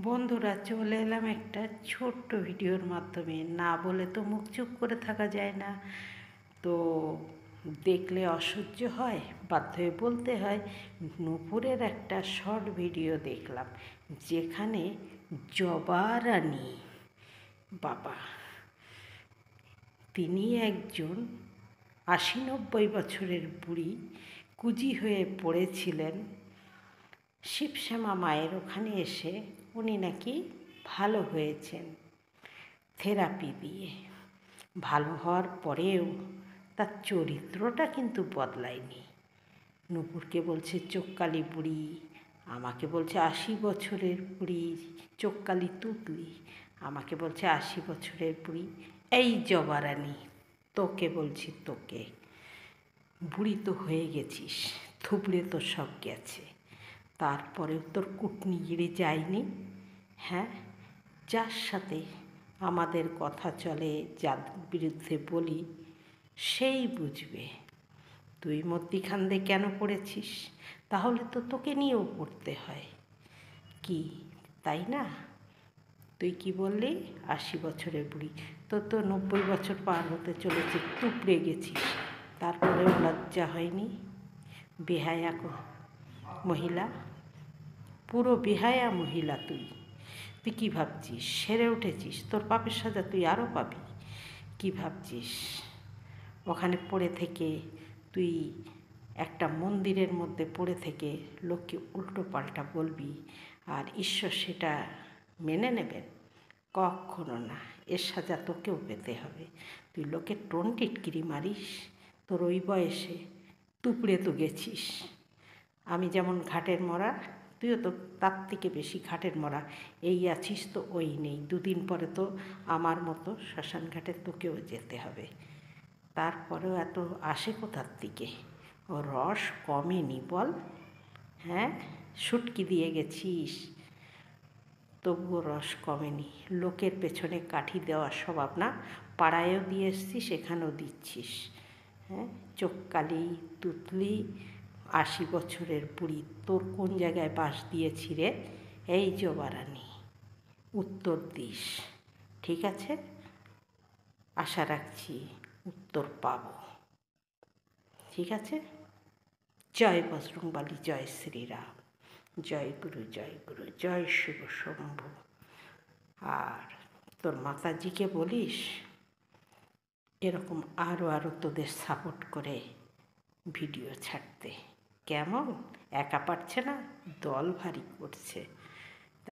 বন্ধুরা, চলে এলাম একটা ছোট্ট ভিডিওর মাধ্যমে। না বলে তো মুখ চুপ করে থাকা যায় না। তো দেখলে অসহ্য হয়, বাধ্য হয়ে বলতে হয়। নূপুরের একটা শর্ট ভিডিও দেখলাম, যেখানে জবা রানী বাবা, তিনি একজন ৮০-৯০ বছরের বুড়ি, কুজি হয়ে পড়েছিলেন শিবশ্যামা মায়ের ওখানে এসে। উনি নাকি ভালো হয়েছেন থেরাপি দিয়ে। ভালো হওয়ার পরেও তার চরিত্রটা কিন্তু বদলায়নি। নূপুরকে বলছে চোখকালি বুড়ি, আমাকে বলছে ৮০ বছরের বুড়ি চোখকালি তুতলি, আমাকে বলছে ৮০ বছরের বুড়ি। এই জবা রানী, তোকে বলছি, তোকে বুড়ি তো হয়ে গেছিস, থুবড়ে তো সব গেছে, তারপরেও তোর কুটনিগিরি যায়নি। হ্যাঁ, যার সাথে আমাদের কথা চলে, যার বিরুদ্ধে বলি, সেই বুঝবে তুই মধ্যিখান্দে কেন পড়েছিস। তাহলে তো তোকে নিয়েও পড়তে হয়, কি তাই না? তুই কি বললি? ৮০ বছরের বুড়ি, তোর তো ৯০ বছর পার হতে চলেছে, টুকরে গেছিস, তারপরেও লজ্জা হয়নি? বেহায়া মহিলা, পুরো বেহায়া মহিলা তুই। তুই কী ভাবছিস সেরে উঠেছিস? তোর পাপের সাজা তুই আরও পাবি। কী ভাবছিস ওখানে পড়ে থেকে তুই একটা মন্দিরের মধ্যে পড়ে থেকে লোককে উল্টো পাল্টা বলবি আর ঈশ্বর সেটা মেনে নেবেন? কখনো না। এর সাজা তোকেও পেতে হবে। তুই লোকের টোন টিটকিরি মারিস, তোর ওই বয়সে তুপড়ে তো গেছিস। আমি যেমন ঘাটের মরা, তুইও তো তার থেকে বেশি ঘাটের মরা। এই আছিস তো ওই নেই, দুদিন পরে তো আমার মতো শ্মশান ঘাটে তোকেও যেতে হবে। তারপরেও এত আসে কোথার থেকে? ও রস কমেনি বল? হ্যাঁ, শুটকি দিয়ে গেছিস, তবুও রস কমেনি। লোকের পেছনে কাঠি দেওয়ার স্বভাব না, পাড়ায়ও দিয়ে এসছিস, সেখানেও দিচ্ছিস। হ্যাঁ, চোখকালি তুতলি ৮০ বছরের বুড়ি, তোর কোন জায়গায় বাস দিয়েছি রে? এই জবা রানী, উত্তর দিস, ঠিক আছে? আশা রাখছি উত্তর পাব, ঠিক আছে? জয় বজরংবলী, জয় শ্রীরাম, জয় গুরু, জয় গুরু, জয় শিব শম্ভু। আর তোর মাতাজিকে বলিস এরকম আরও তোদের সাপোর্ট করে ভিডিও ছাড়তে। কেমন? একা পারছে না, দল ভারী করছে।